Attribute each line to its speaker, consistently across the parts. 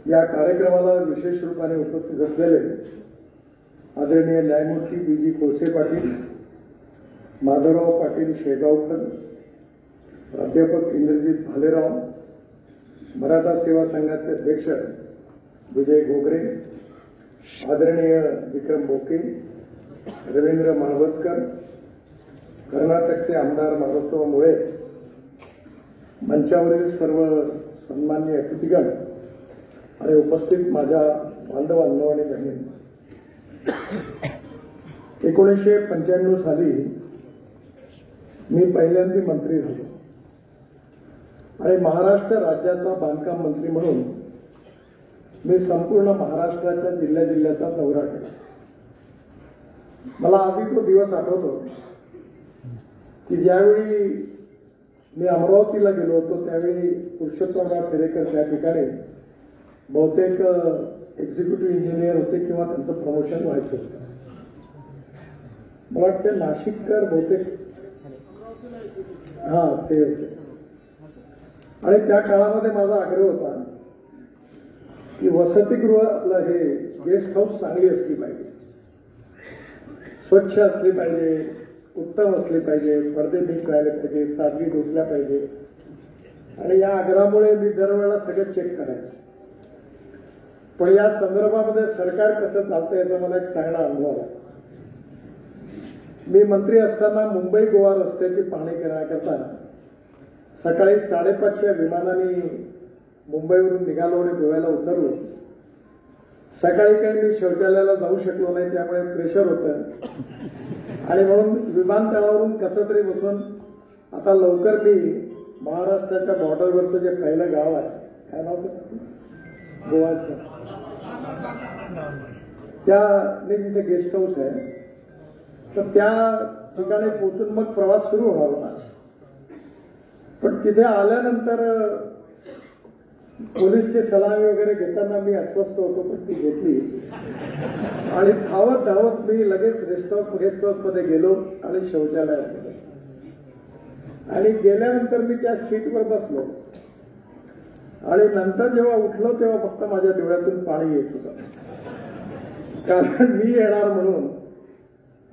Speaker 1: या कार्यक्रमाला विशेष रूपाने उपस्थित असलेले आदरणीय न्यायमूर्ती बी.जी. कोळसे पाटील, माधवराव पाटील शेगावकर, प्राध्यापक इंद्रजित भालेराव, मराठा सेवा संघाचे अध्यक्ष विजय घोगरे, आदरणीय विक्रम बोके, रवींद्र माळवदकर, कर्नाटकचे आमदार माधवराव मुळे, मंचावरील सर्व सन्माननीय अतिथीगण आणि उपस्थित माझ्या बांधवांनो आणि बहिणींनो, 1995 साली मी पहिल्यांदा मंत्री झालो आणि महाराष्ट्र राज्याचा बांधकाम मंत्री म्हणून मी संपूर्ण महाराष्ट्राच्या जिल्ह्याचा दौरा केला. मला आधी तो दिवस आठवतो की ज्यावेळी मी अमरावतीला गेलो होतो त्यावेळी पुरुषोत्तमराव फेरेकर त्या ठिकाणी बहुतेक एक्झिक्युटिव्ह इंजिनियर होते किंवा त्यांचं प्रमोशन व्हायचं होतं. मला वाटतं नाशिककर बहुतेक ते होते. आणि त्या काळामध्ये माझा आग्रह होता की वसतिगृह आपलं हे गेस्ट हाऊस चांगली असली पाहिजे, स्वच्छ असली पाहिजे, उत्तम असली पाहिजे, पडदे नीट राहिले पाहिजे, सादगी घुसल्या पाहिजे. आणि या आग्रहामुळे मी दरवेळेला सगळं चेक करायचं. पण या संदर्भामध्ये सरकार कसं चालतं याचा मला एक चांगला अनुभव आला. मी मंत्री असताना मुंबई गोवा रस्त्याची पाहणी करण्याकरता सकाळी 5:30च्या विमानाने मुंबईवरून निघालो आणि गोव्याला उतरलो. सकाळी काही मी शौचालयाला जाऊ शकलो नाही, त्यामुळे प्रेशर होतं आणि म्हणून विमानतळावरून कसं तरी बसून आता लवकर मी महाराष्ट्राच्या बॉर्डरवरचं जे पहिलं गाव आहे, काय नाव गोवाचं, त्या जिथे गेस्ट हाऊस आहे तर त्या ठिकाणी पोहोचून मग प्रवास सुरू होणार होता. पण तिथे आल्यानंतर पोलीसचे सलामी वगैरे घेताना मी अस्वस्थ होतो, पण ती घेतली आणि धावत मी लगेच गेस्ट हाऊस मध्ये गेलो आणि शौचालयात गेलो. आणि गेल्यानंतर मी त्या सीटवर बसलो आणि नंतर जेव्हा उठलो तेव्हा फक्त माझ्या डोळ्यातून पाणी येत होतं, कारण मी येणार म्हणून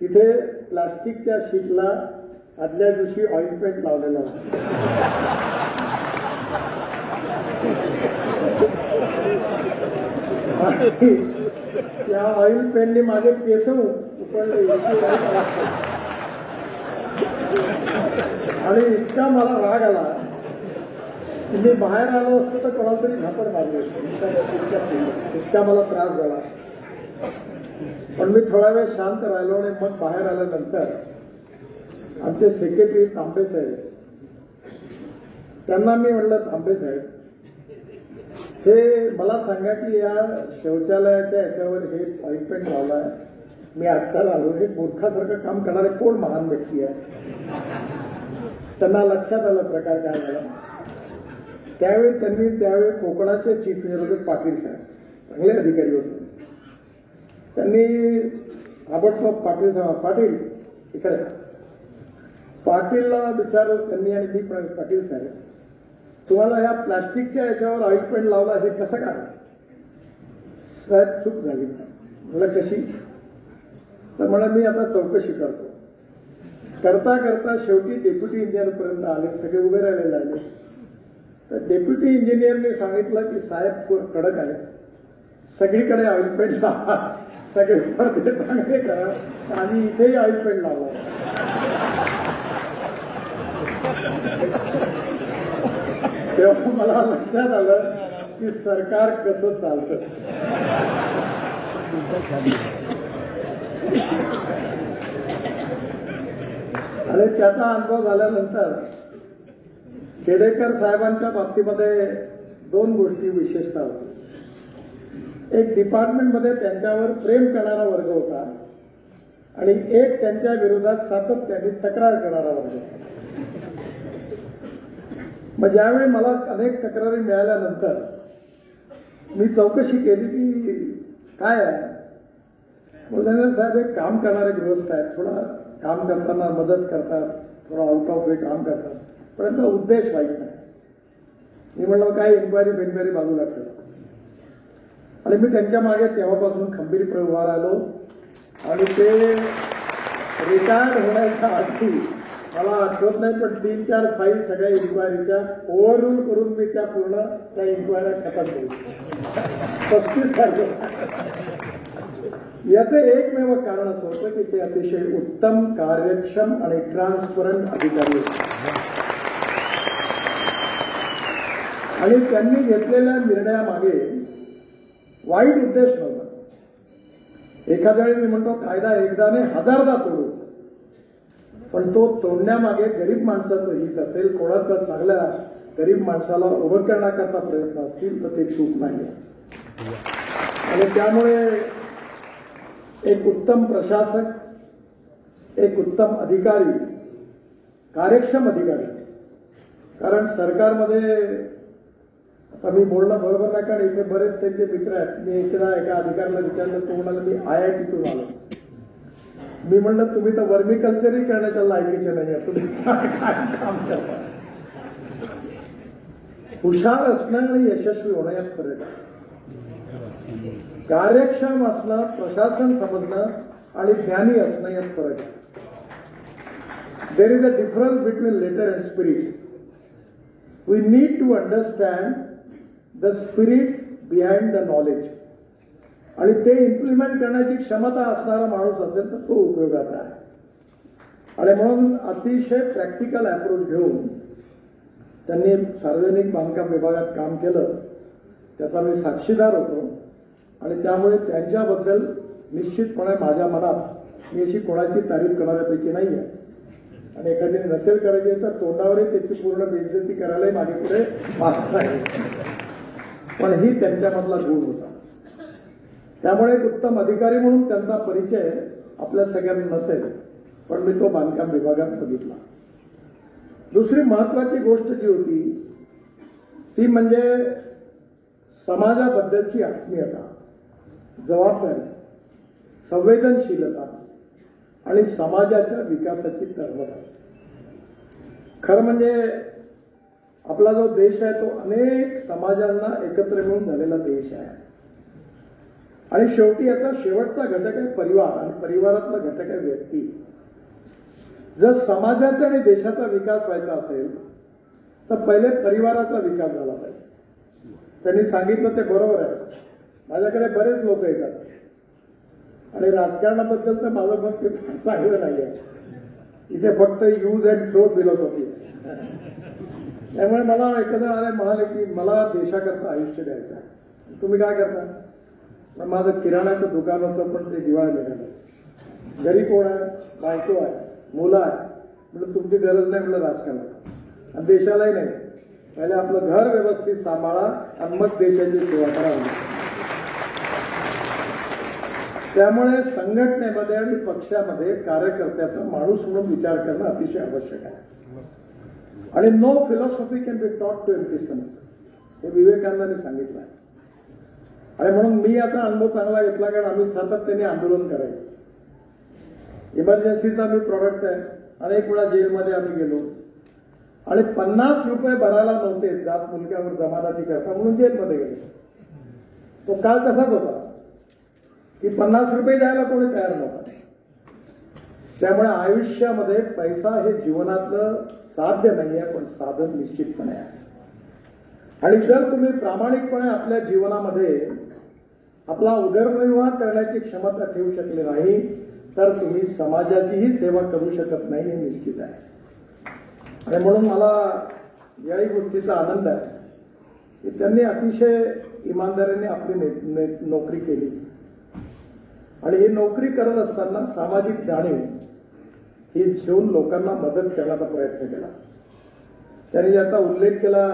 Speaker 1: तिथे प्लास्टिकच्या शीटला आदल्या दिवशी ऑइंटमेंट लावलेला होता. त्या ऑइल पेनने माझे केस उकळले आणि इतका मला राग आला की मी बाहेर आलो असतो तर कोणाला तरी झापड मारली असते, इतका मला त्रास झाला. पण मी थोडा वेळ शांत राहिलो आणि मग बाहेर आल्यानंतर आमचे सेक्रेटरी तांबे साहेब, त्यांना मी म्हणलं, तांबे साहेब, हे मला सांगा की या शौचालयाच्या याच्यावर हे ऑइंटमेंट लावलाय, मी आत्ता आलो, हे मूर्खासारखं काम करणारे कोण महान व्यक्ती आहे? त्यांना लक्षात आलं प्रकार काय झाला. त्यावेळी कोकणाचे चीफ इंजिनियर होते पाटील साहेब, चांगले अधिकारी होते. त्यांनी ताबडतोब पाटील इकडे, पाटीलला विचारलं त्यांनी आणि मी पण, पाटील साहेब, तुम्हाला या प्लास्टिकच्या याच्यावर ऑइंटमेंट लावला, हे कसं काय? साहेब चूक झाली. म्हणलं कशी? तर म्हणा मी आता चौकशी करतो. करता करता शेवटी डेप्युटी इंजिनियर पर्यंत आले, सगळे उभे राहिलेले आले. तर डेप्युटी इंजिनियरने सांगितलं की साहेब कडक आहे, सगळीकडे ऑइंटमेंट लावा, सगळे पडदे चांगले करा आणि इथेही ऑइंटमेंट लावा. तेव्हा मला लक्षात आलं की सरकार कसं चालतं. आणि त्याचा अनुभव झाल्यानंतर खेडेकर साहेबांच्या बाबतीमध्ये 2 गोष्टी विशेषतः होत्या. एक, डिपार्टमेंटमध्ये त्यांच्यावर प्रेम करणारा वर्ग होता आणि एक त्यांच्या विरोधात सातत्याने तक्रार करणारा वर्ग होता. मग ज्यावेळी मला अनेक तक्रारी मिळाल्यानंतर मी चौकशी केली की काय आहे. बोलले, साहेब एक काम करणारे गृहस्थ आहेत, थोडा काम करताना मदत करतात, थोडा आउट ऑफ वे काम करतात, परंतु उद्देश वाईट नाही. मी म्हणलं काय इन्क्वायरी बाजूला ठेवा. आणि मी त्यांच्या मागे तेव्हापासून खंबीरपणे उभा राहिलो आणि ते रिटायर्ड होण्याच्या आधी मला आठवत नाही पण 3-4 फाईल सगळ्या इन्क्वायरीच्या ओव्हररूल करून मी त्या पूर्ण त्या इन्क्वायऱ्या खतम केली. 35 तारखेला. याचं एकमेव कारण असं होतं की ते अतिशय उत्तम, कार्यक्षम आणि ट्रान्सपरंट अधिकारी होते आणि त्यांनी घेतलेल्या निर्णयामागे वाईट उद्देश नव्हता. एखाद्या वेळी मी म्हणतो कायदा एकदाने 1000दा तोडू, पण तो तोडण्यामागे गरीब माणसाचं हित असेल, कोणाचा चांगल्या गरीब माणसाला उभं करण्याकरता प्रयत्न असतील तर ते चूक नाही. आणि त्यामुळे एक उत्तम प्रशासक, एक उत्तम अधिकारी, कार्यक्षम अधिकारी, कारण सरकारमध्ये आता मी बोलणं बरोबर नाही कारण इथे बरेच त्यांचे मित्र आहेत. मी एकदा एका अधिकाऱ्याला विचारलं, तो म्हणाला मी IITतून आलो. मी म्हणलं तुम्ही तर वर्मिकल्चरही करण्याच्या लायकीचे नाही, तुम्ही काय काम करता. हुशार असणं आणि यशस्वी होणं यात फरक आहे. कार्यक्षम असणं, प्रशासन समजणं आणि ज्ञानी असणं यात फरक आहे. There is a difference between letter and spirit. We need to understand the spirit behind the knowledge. आणि ते इम्प्लिमेंट करण्याची क्षमता असणारा माणूस असेल तर तो उपयोगाचा आहे. आणि म्हणून अतिशय प्रॅक्टिकल अप्रोच घेऊन त्यांनी सार्वजनिक बांधकाम विभागात काम केलं. त्याचा मी साक्षीदार होतो आणि त्यामुळे त्यांच्याबद्दल निश्चितपणे माझ्या मनात मी अशी कोणाची तारीफ करणाऱ्यापैकी नाही आहे. आणि एखाद्याने नसेल करायची तर तोंडावरही त्याची पूर्ण बेइज्जती करायलाही मागे पुढे मागत नाही, पण ही त्यांच्यामधला गुण होता. त्यामुळे एक उत्तम अधिकारी म्हणून त्यांचा परिचय आपल्या सगळ्यांना नसेल, पण मी तो बांधकाम विभागात बघितला. दुसरी महत्वाची गोष्ट जी होती ती म्हणजे समाजाबद्दलची आत्मीयता, जबाबदारी, संवेदनशीलता आणि समाजाच्या विकासाची तळमळ. खरं म्हणजे आपला जो देश आहे तो अनेक समाजांना एकत्र मिळून झालेला देश आहे. आणि शेवटी याचा शेवटचा घटक आहे परिवार, आणि परिवारातला घटक आहे व्यक्ती. जर समाजाचा आणि देशाचा विकास व्हायचा असेल तर पहिले परिवाराचा विकास झाला पाहिजे. त्यांनी सांगितलं ते बरोबर आहे. माझ्याकडे बरेच लोक येतात आणि राजकारणाबद्दल तर माझं मत चांगलं नाही आहे. इथे फक्त यूज अँड थ्रो फिलॉसॉफी आहे. त्यामुळे मला एखाद्या आले म्हणाले की मला देशाकरता आयुष्य द्यायचं आहे, तुम्ही काय करता. पण माझं किराणाचं दुकान होतं पण ते दिवाळी निघालं. घरी कोण आहे, बायको आहे, मुलं आहे. म्हणजे तुमची गरज नाही म्हणलं राजकारणात आणि देशालाही नाही. पहिले आपलं घर व्यवस्थित सांभाळा आणि मग देशाची सेवा करावी. त्यामुळे संघटनेमध्ये आणि पक्षामध्ये कार्यकर्त्याचा माणूस म्हणून विचार करणं अतिशय आवश्यक आहे. आणि no philosophy can be taught to empty stomach, हे विवेकानंदांनी सांगितलं आहे. आणि म्हणून मी आता अनुभव चांगला घेतला कारण आम्ही सातत्याने आंदोलन करायचो. इमर्जन्सीचा मी प्रॉडक्ट आहे. अनेक वेळा जेलमध्ये आम्ही गेलो आणि 50 रुपये भरायला नव्हते जात मुलग्यावर जमानती करता म्हणून जेलमध्ये गेलो. तो काळ तसाच होता की 50 रुपये द्यायला कोणी तयार नव्हता. त्यामुळे आयुष्यामध्ये पैसा हे जीवनातलं साध्य नाही आहे, पण साधन निश्चितपणे आहे. आणि जर तुम्ही प्रामाणिकपणे आपल्या जीवनामध्ये आपला उदरनिर्वाह करण्याची क्षमता ठेवू शकले नाही तर तुम्ही समाजाचीही सेवा करू शकत नाही, हे निश्चित आहे. आणि म्हणून मला याही गोष्टीचा आनंद आहे की त्यांनी अतिशय इमानदारीने आपली नोकरी केली. आणि ही नोकरी करत असताना सामाजिक जाणीव ही घेऊन लोकांना मदत करण्याचा प्रयत्न केला. त्यांनी ज्याचा उल्लेख केला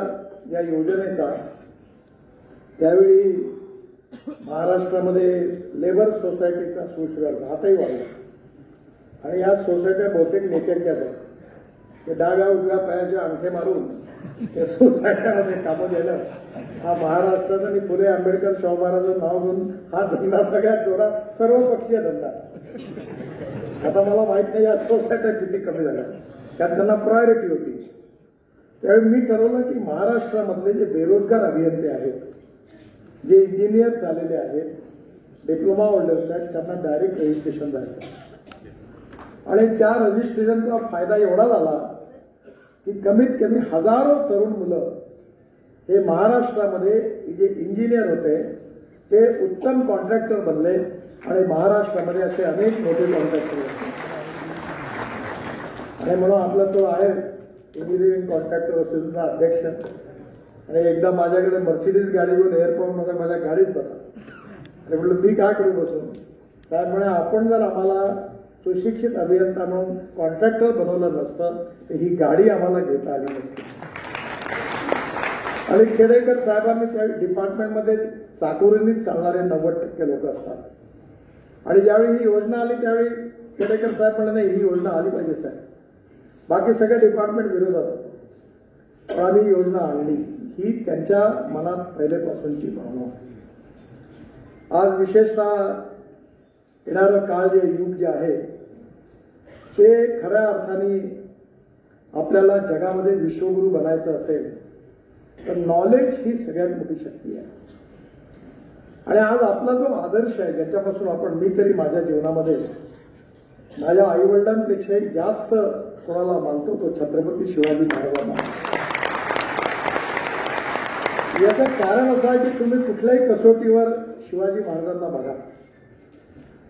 Speaker 1: या योजनेचा, त्यावेळी महाराष्ट्रामध्ये लेबर सोसायटीचा सुशोध हातही वाढला. आणि या सोसायट्या बहुतेक नेत्यांच्याच आहेत. ते डाव्या उजव्या पायाच्या अंगठे मारून त्या सोसायट्यामध्ये कामं दिलं. हा महाराष्ट्रात आणि फुले आंबेडकर शाहू महाराजांचं नाव घेऊन हा धंदा सगळ्यात जोरात सर्वपक्षीय धंदा. आता मला माहित नाही या सोसायट्या किती कमी झाल्या, कारण त्यांना प्रायोरिटी होती. त्यावेळी मी ठरवलं की महाराष्ट्रामधले जे बेरोजगार अभियंते आहेत जे इंजिनियर झालेले आहेत, डिप्लोमा होल्डर्स आहेत, त्यांना डायरेक्ट रजिस्ट्रेशन झालं आणि त्या रजिस्ट्रेशनचा फायदा एवढा झाला की कमीत कमी हजारो तरुण मुलं हे महाराष्ट्रामध्ये जे इंजिनियर होते ते उत्तम कॉन्ट्रॅक्टर बनले आणि महाराष्ट्रामध्ये असे अनेक मोठे कॉन्ट्रॅक्टर होते. आणि म्हणून आपला तो आहे इंजिनिअरिंग कॉन्ट्रॅक्टर असोसिएशनचा अध्यक्ष. आणि एकदा माझ्याकडे मर्सिडीज गाडी घेऊन एअरपोर्टमध्ये माझ्या गाडीत बसा आणि म्हटलं मी काय करू बसून. त्यामुळे आपण जर आम्हाला सुशिक्षित अभियंता म्हणून कॉन्ट्रॅक्टर बनवलं नसतं तर ही गाडी आम्हाला घेता आली नसती. आणि खेडेकर साहेबांनी त्या डिपार्टमेंटमध्ये चाकोरीनीच चालणारे 90% लोक असतात आणि ज्यावेळी ही योजना आली त्यावेळी खेडेकर साहेब म्हणले नाही ही योजना आली पाहिजे साहेब. बाकी सगळे डिपार्टमेंट विरोधात होते पण आम्ही योजना आणली. ही त्यांच्या मनात पहिल्यापासूनची भावना होती. आज विशेषतः येणारं काळ जे युग जे आहे ते खऱ्या अर्थाने आपल्याला जगामध्ये विश्वगुरू बनायचं असेल तर नॉलेज ही सगळ्यात मोठी शक्ती आहे. आणि आज आपला जो आदर्श आहे ज्याच्यापासून आपण मी तरी माझ्या जीवनामध्ये माझ्या आईवडिलांपेक्षाही जास्त कोणाला मानतो तो छत्रपती शिवाजी महाराजांना. याचं कारण असं आहे की तुम्ही कुठल्याही कसोटीवर शिवाजी महाराजांना बघा.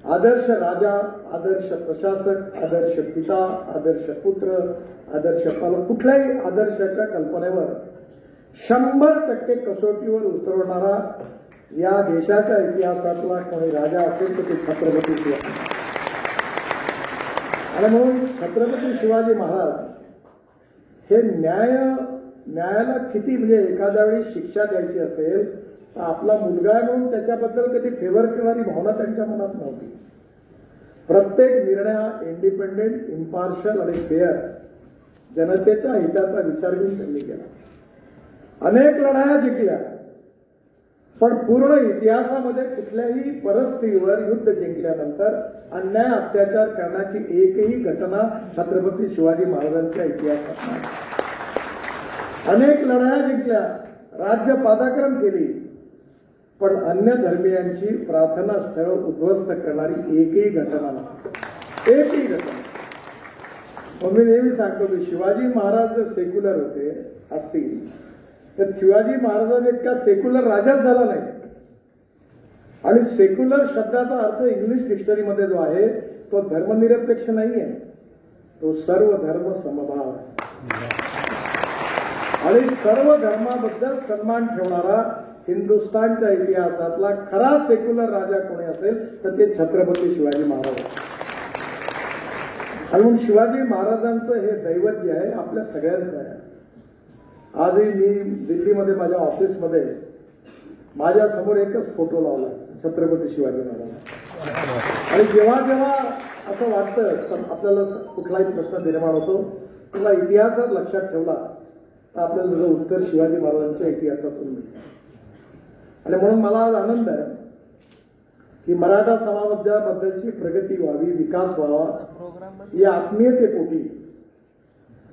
Speaker 1: आदर्श राजा, आदर्श प्रशासक, आदर्श पिता, आदर्श पुत्र, आदर्श पालक, कुठल्याही आदर्शाच्या कल्पनेवर 100% कसोटीवर उतरवणारा या देशाच्या इतिहासातला कोणी राजा असेल तर ते छत्रपती शिवाजी. आणि म्हणून छत्रपती शिवाजी महाराज हे न्यायाला किती म्हणजे एखाद्या वेळी शिक्षा द्यायची असेल तर आपला मुलगा आहे म्हणून त्याच्याबद्दल कधी फेवर करणारी भावना त्यांच्या मनात नव्हती. प्रत्येक निर्णय हा इंडिपेंडेंट, इम्पार्शल आणि फेअर जनतेच्या हिताचा विचार घेऊन त्यांनी केला. अनेक लढाया जिंकल्या पण पूर्ण इतिहासामध्ये कुठल्याही परिस्थितीवर युद्ध जिंकल्यानंतर अन्याय अत्याचार करण्याची एकही घटना छत्रपती शिवाजी महाराजांच्या इतिहासात नाही. अनेक लढाया जिंकल्या, राज्य पादाक्रम केली पण अन्य धर्मीयांची प्रार्थना स्थळ उद्ध्वस्त करणारी एकही घटना नाही. एकही घटना. मी नेहमी सांगतो की शिवाजी महाराज जर सेक्युलर होते असतील तर शिवाजी महाराजांनी इतका सेक्युलर राजाच झाला नाही. आणि सेक्युलर शब्दाचा अर्थ इंग्लिश डिक्शनरीमध्ये जो आहे तो धर्मनिरपेक्ष नाही आहे, तो सर्व धर्म समभाव आहे. आणि सर्व धर्माबद्दल सन्मान ठेवणारा हिंदुस्थानच्या इतिहासातला खरा सेक्युलर राजा कोणी असेल तर ते छत्रपती शिवाजी महाराज. आणि म्हणून शिवाजी महाराजांचं हे दैवत जे आहे आपल्या सगळ्यांचं आहे. आजही मी दिल्लीमध्ये माझ्या ऑफिसमध्ये माझ्या समोर एकच फोटो लावला छत्रपती शिवाजी महाराज. आणि जेव्हा जेव्हा असं वाटतं आपल्याला कुठलाही प्रश्न निर्माण होतो किंवा इतिहासात लक्षात ठेवला तर आपल्याला त्याचं उत्तर शिवाजी महाराजांच्या इतिहासातून मिळतं. आणि म्हणून मला आज आनंद आहे की मराठा समाजाबद्दलची प्रगती व्हावी, विकास व्हावा या आत्मीयतेपोटी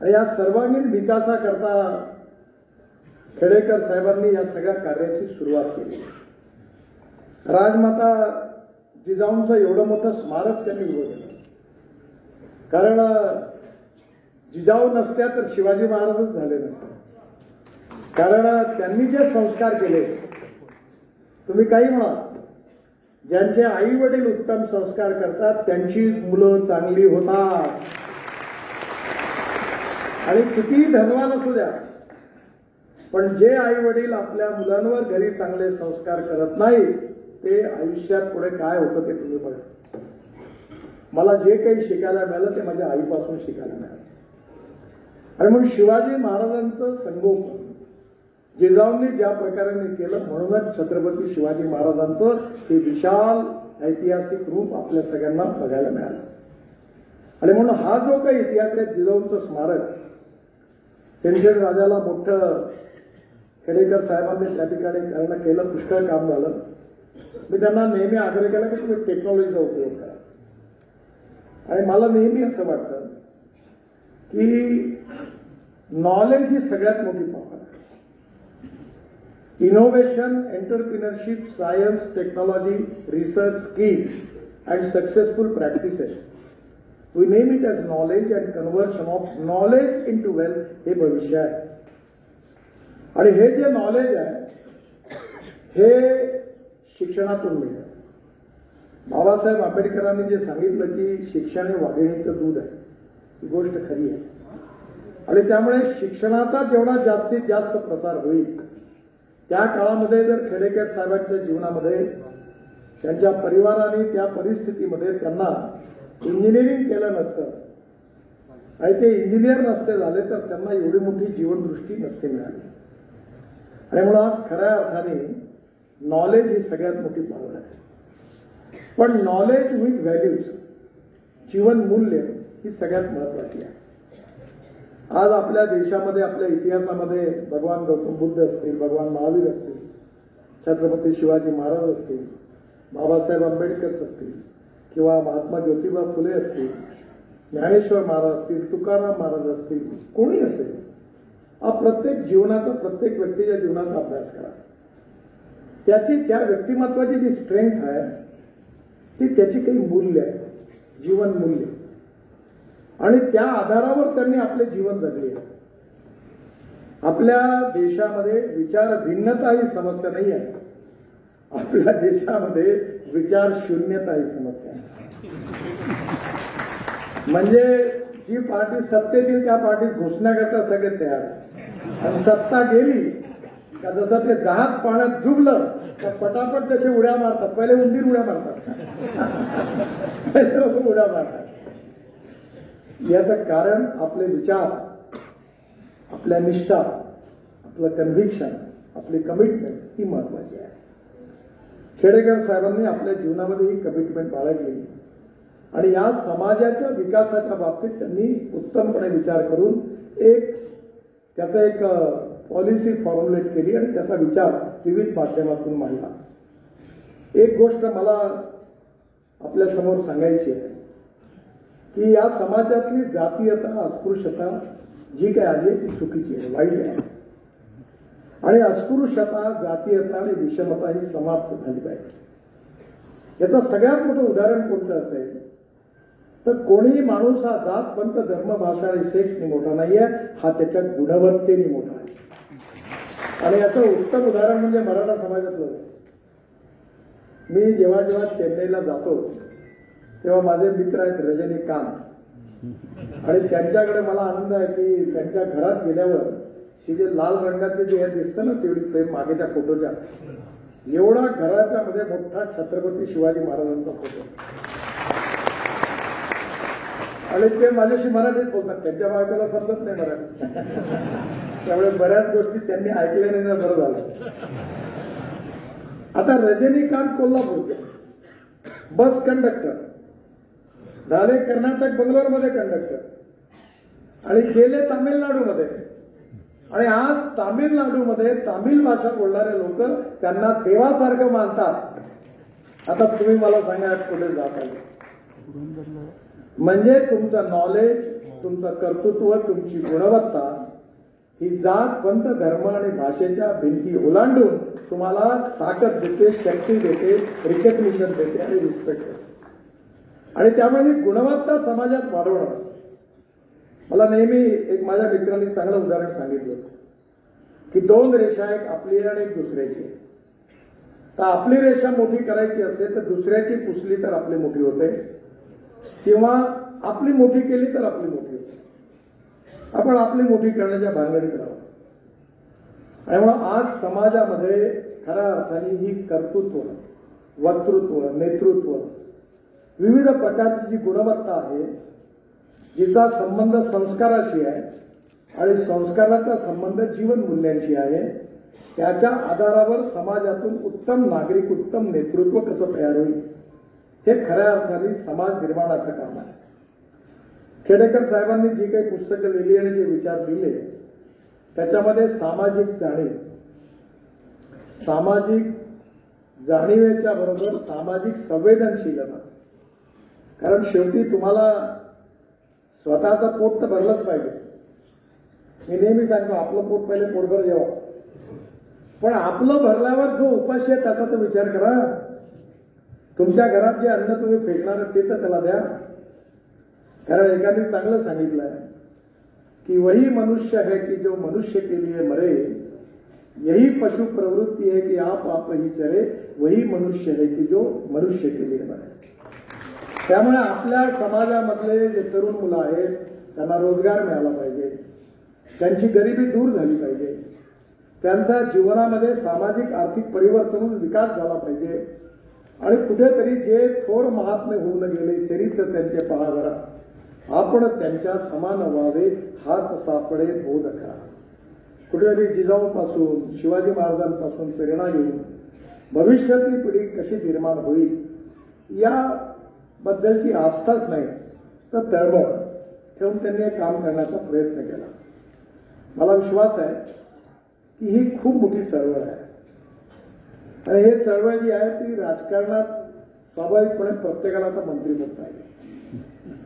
Speaker 1: आणि या सर्वांगीण विकासाकरता खेडेकर साहेबांनी या सगळ्या कार्याची सुरुवात केली. राजमाता जिजाऊंचं एवढं मोठं स्मारक त्यांनी उभं केलं. कारण जिजाऊ नसत्या तर शिवाजी महाराजच झाले नसते. कारण त्यांनी जे संस्कार केले, तुम्ही काही म्हणा, ज्यांचे आई वडील उत्तम संस्कार करतात त्यांची मुलं चांगली होतात. आणि किती धनवान असू द्या पण जे आई वडील आपल्या मुलांवर घरी चांगले संस्कार करत नाही ते आयुष्यात पुढे काय होतं ते तुम्ही बघा. मला जे काही शिकायला मिळालं ते माझ्या आईपासून शिकायला मिळालं. आणि म्हणून शिवाजी महाराजांचं संगोपन जिजाऊंनी ज्या प्रकारे केलं म्हणूनच छत्रपती शिवाजी महाराजांचं हे विशाल ऐतिहासिक रूप आपल्या सगळ्यांना बघायला मिळालं. आणि म्हणून हा जो काही इतिहास आहे जिजाऊंचं स्मारक सिंदखेड राजाला मोठं खेडेकर साहेबांनी त्या ठिकाणी करणं केलं, पुष्कळ काम झालं. मी त्यांना नेहमी आग्रह केला की तुम्ही टेक्नॉलॉजीचा उपयोग करा. आणि मला नेहमी असं वाटतं की नॉलेज ही सगळ्यात मोठी पॉवर आहे. innovation, entrepreneurship, science, technology, research, skills, and successful practices. We name it as knowledge and conversion of knowledge into wealth. हे भविष्य आहे. आणि हे जे नॉलेज आहे हे शिक्षणातून मिळतं. बाबासाहेब आंबेडकरांनी जे सांगितलं की शिक्षण हे वाघिणीचं दूध आहे, ही गोष्ट खरी आहे. आणि त्यामुळे शिक्षणाचा जेवढा जास्तीत जास्त प्रसार होईल त्या काळामध्ये जर खेडेकर साहेबांच्या जीवनामध्ये त्यांच्या परिवाराने त्या परिस्थितीमध्ये त्यांना इंजिनिअरिंग केलं नसतं आणि ते इंजिनियर नसते झाले तर त्यांना एवढी मोठी जीवनदृष्टी नसते मिळाली. आणि म्हणून आज खऱ्या अर्थाने नॉलेज ही सगळ्यात मोठी पावर आहे. पण नॉलेज विथ व्हॅल्यूज, जीवन मूल्य ही सगळ्यात महत्वाची आहे. आज आपल्या देशामध्ये, आपल्या इतिहासामध्ये भगवान गौतम बुद्ध असतील, भगवान महावीर असतील, छत्रपती शिवाजी महाराज असतील, बाबासाहेब आंबेडकर असतील किंवा महात्मा ज्योतिबा फुले असतील, ज्ञानेश्वर महाराज असतील, तुकाराम महाराज असतील, कोणी असेल, हा प्रत्येक जीवनाचा, प्रत्येक व्यक्तीच्या जीवनाचा अभ्यास करा. त्याची त्या व्यक्तिमत्वाची जी स्ट्रेंथ आहे ती त्याची काही मूल्य आहे, जीवन मूल्य, आणि त्या आधारावर त्यांनी आपले जीवन जगले. आपल्या देशामध्ये विचार भिन्नता ही समस्या नाही आहे, आपल्या देशामध्ये विचार शून्यता ही समस्या आहे. म्हणजे जी पार्टी सत्तेत येईल त्या पार्टीत घुसण्याकरता सगळे तयार आहे. आणि सत्ता गेली का जसं ते जहाज पाण्यात डुबलं तर पटापट कसे उड्या मारतात. पहिले उंदीर उड्या मारतात, पहिले लोक उड्या मारतात. याचं कारण आपले विचार, आपल्या निष्ठा, आपलं कन्व्हिक्शन, आपली कमिटमेंट ही महत्वाची आहे. खेडेकर साहेबांनी आपल्या जीवनामध्ये ही कमिटमेंट बाळगली आणि या समाजाच्या विकासाच्या बाबतीत त्यांनी उत्तमपणे विचार करून त्याचा एक पॉलिसी फॉर्म्युलेट केली आणि त्याचा विचार विविध माध्यमातून मांडला. एक गोष्ट मला आपल्या समोर सांगायची आहे की या समाजातली जातीयता, अस्पृश्यता जी काय आहे ती चुकीची आहे, वाईट आहे. आणि अस्पृश्यता, जातीयता आणि विषमता ही समाप्त झाली पाहिजे. याचं सगळ्यात मोठं उदाहरण कोणतं असेल तर कोणीही माणूस हा जात, पंथ, धर्म, भाषा आणि सेक्सने मोठा नाहीये, हा त्याच्या गुणवत्तेने मोठा आहे. आणि याचं उत्तम उदाहरण म्हणजे मराठा समाजातलं. मी जेव्हा जेव्हा चेन्नईला जातो तेव्हा माझे मित्र आहेत रजनीकांत, आणि त्यांच्याकडे मला आनंद आहे की त्यांच्या घरात गेल्यावर हे जे लाल रंगाचे जे हे दिसतं ना तेवढी प्रेम मागे त्या फोटोच्या, एवढा घराच्या मध्ये मोठा छत्रपती शिवाजी महाराजांचा फोटो. आणि ते माझ्याशी मराठीत बोलतात, त्यांच्या बायकोला समजत नाही मराठी, त्यामुळे बऱ्याच गोष्टी त्यांनी ऐकल्या नाही ना, बरं झालं. आता रजनीकांत कोल्हापूर बस कंडक्टर झाले, कर्नाटक बंगलोरमध्ये कंडक्टर, आणि गेले तामिळनाडूमध्ये. आणि आज तामिळनाडूमध्ये तामिळ भाषा बोलणारे लोक त्यांना देवासारखं मानतात. आता तुम्ही मला सांगा कुठे जात आहे. म्हणजे तुमचं नॉलेज, तुमचं कर्तृत्व, तुमची गुणवत्ता ही जात, पंथ, धर्म आणि भाषेच्या भिंती ओलांडून तुम्हाला ताकद देते, शक्ती देते, रिकग्निशन देते आणि रिस्पेक्ट देते. आणि त्यामुळे ही गुणवत्ता समाजात वाढवणं. मला नेहमी एक माझ्या मित्रांनी चांगलं उदाहरण सांगितलं की दोन रेषा, एक आपली आणि एक दुसऱ्याची. तर आपली रेषा मोठी करायची असेल तर दुसऱ्याची पुसली तर आपली मोठी होते, किंवा आपली मोठी केली तर आपली मोठी होते. आपण आपली मोठी करण्याच्या भानगडीत राहावं. आणि म्हणून आज समाजामध्ये खऱ्या अर्थाने ही कर्तृत्व, वक्तृत्व, नेतृत्व, विविध प्रकारची जी गुणवत्ता आहे, जिचा संबंध संस्काराशी आहे आणि संस्काराचा संबंध जीवन मूल्यांशी आहे, त्याच्या आधारावर समाजातून उत्तम नागरिक, उत्तम नेतृत्व कसं तयार होईल, हे खऱ्या अर्थाने समाज निर्माणाचं काम आहे. खेडेकर साहेबांनी जी काही पुस्तकं लिहिली आणि जे विचार दिले त्याच्यामध्ये सामाजिक जाणीवेच्या बरोबर सामाजिक संवेदनशीलता. कारण शेवटी तुम्हाला स्वतःचं पोट तर भरलंच पाहिजे. मी नेहमी सांगतो आपलं पोट पहिले पोटभर जेवा, पण आपलं भरल्यावर जो उपाशी आहे त्याचा तर विचार करा. तुमच्या घरात जे अन्न तुम्ही फेकणार ते तर त्याला द्या. कारण एकाने चांगलं सांगितलंय कि वही मनुष्य है कि जो मनुष्य के लिए मरे, यही पशु प्रवृत्ति है कि आप ही चरे, वही मनुष्य है की जो मनुष्य के लिए मरे. त्यामुळे आपल्या समाजामधले जे तरुण मुलं आहेत त्यांना रोजगार मिळाला पाहिजे, त्यांची गरिबी दूर झाली पाहिजे, त्यांचा जीवनामध्ये सामाजिक आर्थिक परिवर्तन विकास झाला पाहिजे. आणि कुठेतरी जे थोर महात्मे होऊन गेले चरित्र त्यांचे पहावरा, आपण त्यांच्या समान व्हावे हाच सापडे बोध करा. कुठेतरी जिजाऊपासून शिवाजी महाराजांपासून प्रेरणा घेऊन भविष्यातली पिढी कशी निर्माण होईल या बद्दलची आस्थाच नाही तर तळमळ ठेवून त्यांनी काम करण्याचा प्रयत्न केला. मला विश्वास आहे की ही खूप मोठी चळवळ आहे आणि हे चळवळ जी आहे ती राजकारणात स्वाभाविकपणे प्रत्येकाला आता मंत्री होत आहे,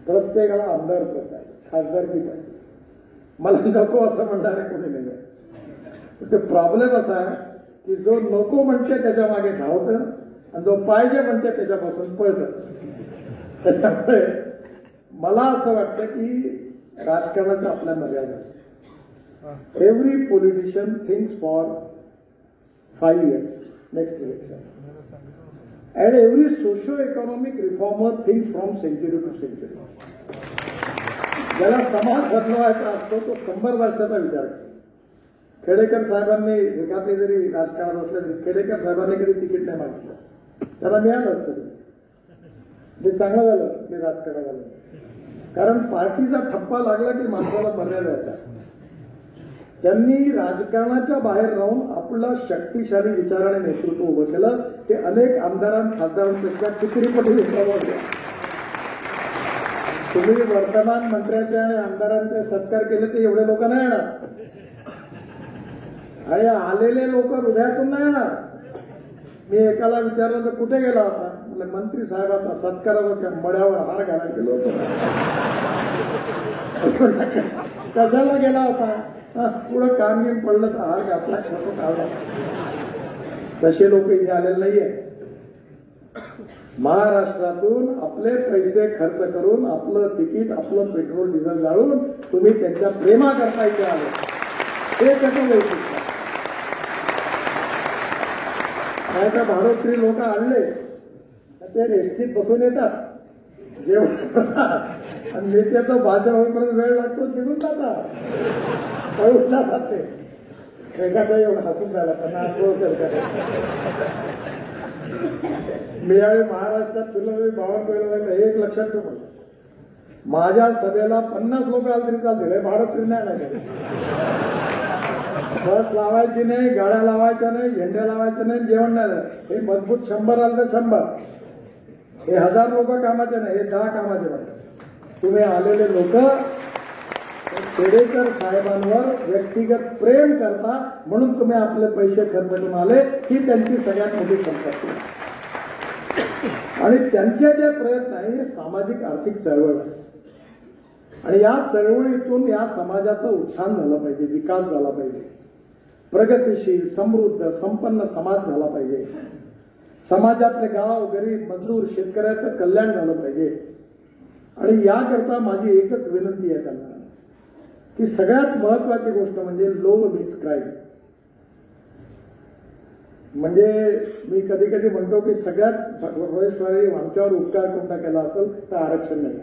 Speaker 1: प्रत्येकाला आमदार होत आहे, खासदारकी पाहिजे. मला नको असं म्हणणारे कोणी नाही. ते प्रॉब्लेम असा आहे की जो नको म्हणते त्याच्या मागे धावतं आणि जो पाहिजे म्हणते त्याच्यापासून पळतं. त्याच्यामुळे मला असं वाटतं की राजकारणाच्या आपल्या मर्यादा. Every politician thinks for 5 years next election, and every socio-economic reformer thinks from century to century. ज्याला समाज बदलवायचा असतो तो 100 वर्षाचा विचार करतो. खेडेकर साहेबांनी एखादे जरी राजकारणात असले तरी खेडेकर साहेबांनी कधी तिकीट नाही मागितलं, त्याला मिळालं असतं. ते चांगलं झालं ते राजकारण झालं, कारण पार्टीचा ठप्पा लागला की माणसाला मर्यादा येतात. त्यांनी राजकारणाच्या बाहेर राहून आपलं शक्तिशाली विचाराने नेतृत्व उभं केलं. ते अनेक खासदारांपेक्षा कितीपटी प्रभाव. तुम्ही वर्तमान मंत्र्याचे आणि आमदारांचे सत्कार केले ते एवढे लोक नाही येणार, आणि आलेले लोक हृदयातून नाही येणार. मी एकाला विचारलं तर कुठे गेला होता, म्हणजे मंत्री साहेबांचा सत्काराचा मड्यावर हार घालायला गेलो होतो. कशाला गेला होता, पुढं काम घेऊन पडलं तर हार घातला कसं काढला. तसे लोक इथे आलेले नाहीये. महाराष्ट्रातून आपले पैसे खर्च करून आपलं तिकीट आपलं पेट्रोल डिझेल जाळून तुम्ही त्यांच्या प्रेमाकरता इथे आले, हे त्याचं वैशिष्ट्य. नाही तर भाडोत्री लोक आणले ते रेस्टीत बसून येतात जेवण आणि नेत्याचं भाषण होईपर्यंत वेळ लागतो, चिडून जातात, पळून जाते. एखादा एवढं हसून झाला पण मी यावेळी महाराष्ट्रात तुला 52 वेळा एक लक्षात ठेव, माझ्या सभेला 50 लोक आले तरी चालतील, हे भाडोत्री नाही. बस लावायची नाही, गाड्या लावायच्या नाही, झेंड्या लावायच्या नाही, जेवण नाही. हे मजबूत 100 आलं तर 100, हे 1000 लोक कामाचे नाही, हे 10 कामाचे नाही. तुम्ही आलेले लोक खेडेकर साहेबांवर व्यक्तिगत प्रेम करता म्हणून तुम्ही आपले पैसे खर्च करून आले, ही त्यांची सगळ्यात मोठी संपत्ती. आणि त्यांचे जे प्रयत्न आहे हे सामाजिक आर्थिक चळवळ आहे, आणि या चळवळीतून या समाजाचं उत्थान झालं पाहिजे, विकास झाला पाहिजे, प्रगतिशील समृद्ध संपन्न समाज झाला पाहिजे, समाजातले गाव गरीब मजदूर शेतकऱ्याचं कल्याण झालं पाहिजे. आणि याकरता माझी एकच विनंती आहे त्यांना की सगळ्यात महत्वाची गोष्ट म्हणजे लो मीन्स क्राईम. म्हणजे मी कधी कधी म्हणतो की सगळ्यात वरिष्ठवाडी आमच्यावर उपकार कोणता केला असेल तर आरक्षण नाही.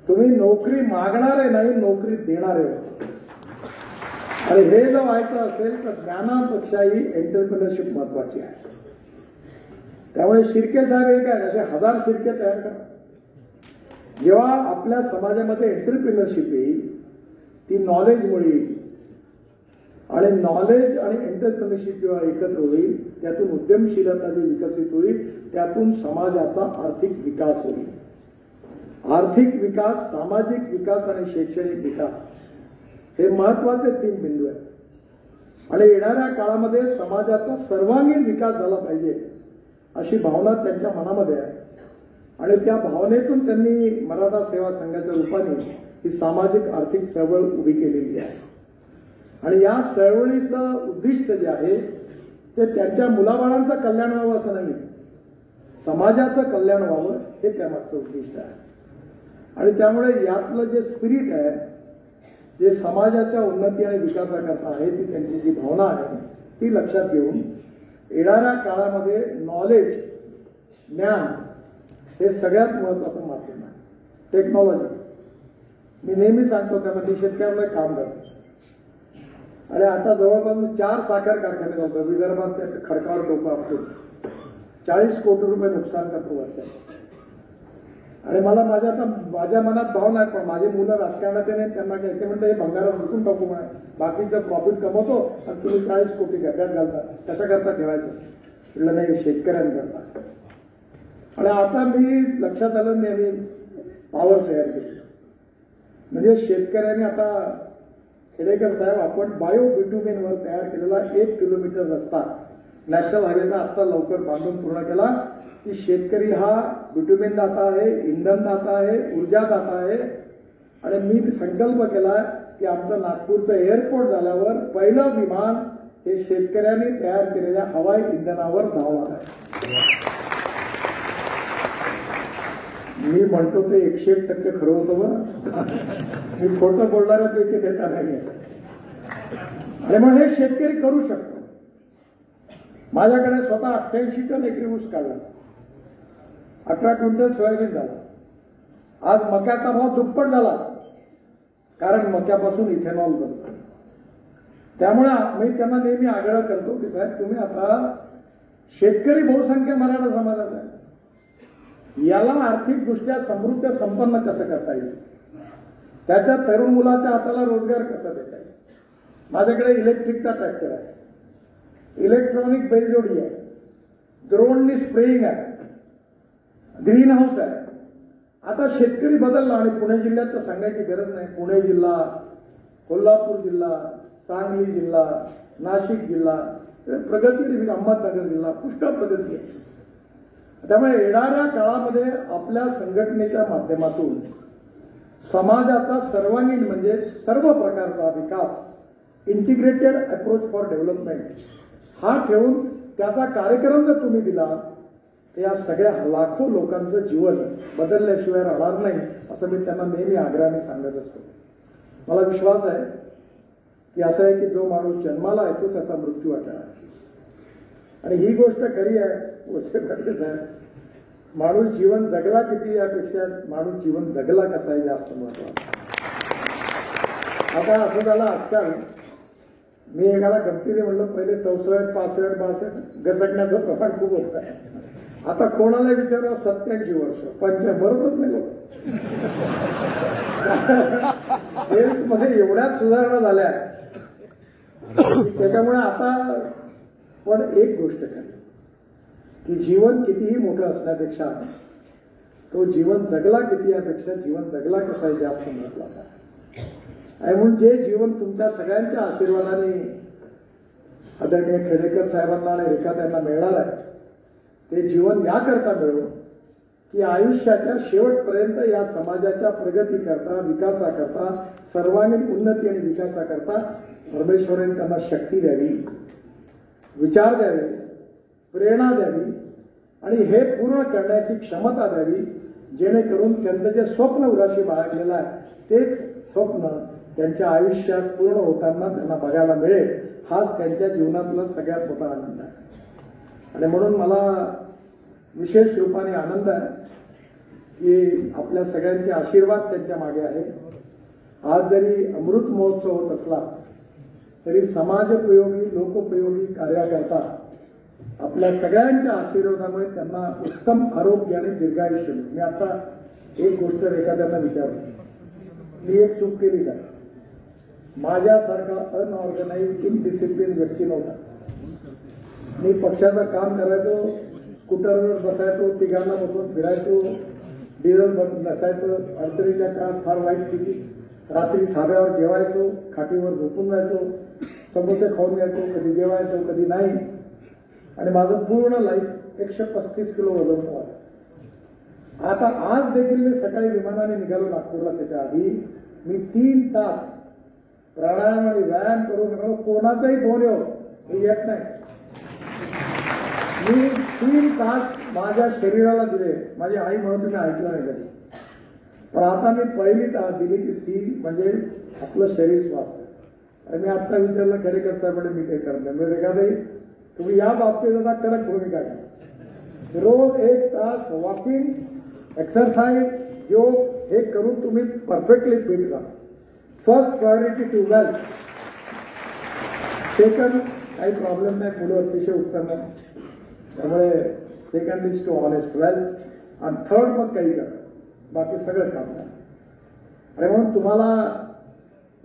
Speaker 1: तुम्ही नोकरी मागणारे नाही, नोकरी देणारे. आणि हे जर व्हायचं असेल तर ज्ञानापेक्षाही एंटरप्रिनरशिप महत्वाची आहे. त्यामुळे शिर्के साहेब हे काय असे 1000 शिर्के तयार करा. जेव्हा आपल्या समाजामध्ये एंटरप्रिनरशिप येईल ती नॉलेजमुळे येईल, आणि नॉलेज आणि एंटरप्रिनरशिप जेव्हा एकत्र होईल त्यातून उद्यमशीलता जी विकसित होईल त्यातून समाजाचा आर्थिक विकास होईल. आर्थिक विकास, सामाजिक विकास आणि शैक्षणिक विकास हे महत्वाचे 3 बिंदू आहेत. आणि येणाऱ्या काळामध्ये समाजाचा सर्वांगीण विकास झाला पाहिजे अशी भावना त्यांच्या मनामध्ये आहे. आणि त्या भावनेतून त्यांनी मराठा सेवा संघाच्या रूपाने ही सामाजिक आर्थिक चळवळ उभी केलेली आहे. आणि या चळवळीचं उद्दिष्ट जे आहे ते त्यांच्या मुलाबाळांचं कल्याण व्हावं असं नाही, समाजाचं कल्याण व्हावं हे त्यामागचं उद्दिष्ट आहे. आणि त्यामुळे यातलं जे स्पिरिट आहे, जे समाजाच्या उन्नती आणि विकासाकरता आहे, ती त्यांची जी भावना आहे ती लक्षात घेऊन येणाऱ्या काळामध्ये नॉलेज, ज्ञान हे सगळ्यात महत्वाचं माध्यम आहे. टेक्नॉलॉजी, मी नेहमी सांगतो त्यांना, मी शेतकऱ्यांना काम करतो आणि आता जवळपास 4 साखर कारखाने होतं विदर्भात, त्या खडकावर डोकं आपटून 40 कोटी रुपये नुकसान करतो वर्षात. आणि मला माझ्या मनात भाव नाही, पण माझे मुलं राजकारणात नाही, त्यांना काय ते म्हणतं हे भंगारात विकून टाकू म्हणा, बाकीचं प्रॉफिट कमवतो आणि तुम्ही 40 कोटी गड्ड्यात घालता, कशा करता ठेवायचं म्हटलं नाही, शेतकऱ्यांकरता. आणि आता मी लक्षात आलं, मी पॉवर तयार केली, म्हणजे शेतकऱ्यांनी आता खेडेकर साहेब आपण बायो बिट्युमेनवर तयार केलेला 1 किलोमीटर रस्ता नॅशनल हायवेचा आत्ता लवकर बांधून पूर्ण केला, की शेतकरी हा बिट्युमेन दाता आहे, इंधन दाता आहे, ऊर्जा दाता आहे. आणि मी संकल्प केला की आमचं नागपूरचं एअरपोर्ट झाल्यावर पहिलं विमान हे शेतकऱ्यांनी तयार केलेल्या हवाई इंधनावर धावणार आहे. मी म्हणतो ते 101% खरं होतं बरं, मी खोटं बोलणाऱ्यापैकी देता नाही. आणि मग हे शेतकरी करू शकतो. माझ्याकडे स्वतः 88 टन एकरी ऊस काढला, 18 क्विंटल सोयाबीन झाला. आज मक्याचा भाव दुप्पट झाला, कारण मक्यापासून इथेनॉल बनतं. त्यामुळे मी त्यांना नेहमी आग्रह करतो की साहेब तुम्ही आता, शेतकरी बहुसंख्य मराठा समाजाचा आहे, याला आर्थिकदृष्ट्या समृद्ध संपन्न कसं करता येईल, त्याच्या तरुण मुलाच्या हाताला रोजगार कसा देता येईल. माझ्याकडे इलेक्ट्रिकचा ट्रॅक्टर आहे, इलेक्ट्रॉनिक बैलजोडी आहे, ड्रोननी स्प्रेइंग आहे, ग्रीन हाऊस आहे. आता शेतकरी बदलला आणि पुणे जिल्ह्यात तर सांगायची गरज नाही. पुणे जिल्हा, कोल्हापूर जिल्हा, सांगली जिल्हा, नाशिक जिल्हा, प्रगती, अहमदनगर जिल्हा पुष्कळ प्रगती आहे. त्यामुळे येणाऱ्या काळामध्ये आपल्या संघटनेच्या माध्यमातून समाजाचा सर्वांगीण म्हणजे सर्व प्रकारचा विकास, इंटिग्रेटेड अप्रोच फॉर डेव्हलपमेंट हा ठेवून त्याचा कार्यक्रम जर तुम्ही दिला तर या सगळ्या लाखो लोकांचं जीवन बदलल्याशिवाय राहणार नाही, असं मी त्यांना नेहमी आग्रहाने सांगत असतो. मला विश्वास आहे की असं आहे की जो माणूस जन्माला येतो त्याचा मृत्यू वाटणार. आणि ही गोष्ट खरी आहे साहेब, माणूस जीवन जगला किती यापेक्षा माणूस जीवन जगला कसा आहे जास्त महत्वाचं. आता असं झालं, आजकाल मी एकाला गमतीने म्हणलं पहिले 64, 65, 62 गजगण्याचं प्रमाण खूप होत आहे. आता कोणाला विचारावं 87 वर्ष 50 बरोबरच नाही लोक. मध्ये एवढ्या सुधारणा झाल्या त्याच्यामुळे आता. पण एक गोष्ट खरी की जीवन कितीही मोठं असण्यापेक्षा तो जीवन जगला किती यापेक्षा जीवन जगला कसा आहे जास्त महत्वाचा आहे. आणि म्हणून जे जीवन तुमच्या सगळ्यांच्या आशीर्वादाने आदरणीय खेडेकर साहेबांना आणि रेखा त्यांना मिळणार आहे, ते जीवन याकरता मिळवून की आयुष्याच्या शेवटपर्यंत या समाजाच्या प्रगतीकरता, विकासाकरता, सर्वांगीण उन्नती आणि विकासाकरता परमेश्वराने त्यांना शक्ती द्यावी, विचार द्यावे, प्रेरणा द्यावी आणि हे पूर्ण करण्याची क्षमता द्यावी, जेणेकरून त्यांचं जे स्वप्न उराशी बाळगलेलं आहे तेच स्वप्न त्यांच्या आयुष्यात पूर्ण होताना त्यांना बघायला मिळेल. हाच त्यांच्या जीवनातला सगळ्यात मोठा आनंद आहे. आणि म्हणून मला विशेष रूपाने आनंद आहे की आपल्या सगळ्यांचे आशीर्वाद त्यांच्या मागे आहे. आज जरी अमृत महोत्सव होत असला तरी समाजोपयोगी, लोकोपयोगी कार्याकरता आपल्या सगळ्यांच्या आशीर्वादामुळे त्यांना उत्तम आरोग्य आणि दीर्घायुष्य. मी आता एक गोष्ट एखाद्याला विचारली, मी एक चूक केली का? माझ्यासारखा अनऑर्गनाइज इनडिसिप्लिन व्यक्ती नव्हता. मी पक्षाचं काम करायचो, स्कूटरवर बसायचो, तिघांना बसून फिरायचो, डिझेल नसायचं, अडचणीच्या काळात फार वाईट स्थिती, रात्री थाब्यावर जेवायचो, खाटीवर झोपून जायचो, समोसे खाऊन घ्यायचो, कधी जेवायचो कधी नाही. आणि माझं पूर्ण लाईफ 135 किलो वजन होतं. आता आज देखील मी सकाळी विमानाने निघालो नागपूरला, त्याच्या आधी मी 3 तास प्राणायाम आणि व्यायाम करून कोणाचाही फोन येऊ मी येत नाही. मी 3 तास माझ्या शरीराला दिले. माझी आई म्हणून तुम्ही ऐकलं नाही कधी, पण आता मी पहिली तास दिली की 3 म्हणजे आपलं शरीर स्वास्थ्य. आणि मी आता विचारलं खरे साहेबांकडे मी काही करत नाही. मी रेखाताई तुम्ही या बाबतीत आता कडक भूमिका घ्या. रोज 1 तास वॉकिंग, एक्सरसाइज, योग हे करून तुम्ही परफेक्टली फिट राहा. First priority to wealth. Second काही प्रॉब्लेम नाही, मुलं अतिशय उत्तम आहे, त्यामुळे second is to honest wealth. आणि थर्ड मग काही करा, बाकी सगळं काम करा. आणि म्हणून तुम्हाला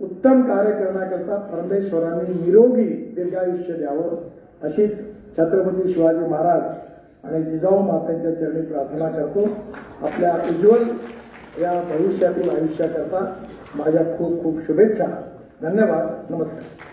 Speaker 1: उत्तम कार्य करण्याकरता परमेश्वरांनी निरोगी दीर्घायुष्य द्यावं अशीच छत्रपती शिवाजी महाराज आणि जिजाऊ मातांच्या चरणी प्रार्थना करतो. आपल्या उज्ज्वल या भविष्यातील आयुष्याकरता माझ्या खूप खूप शुभेच्छा. धन्यवाद. नमस्कार.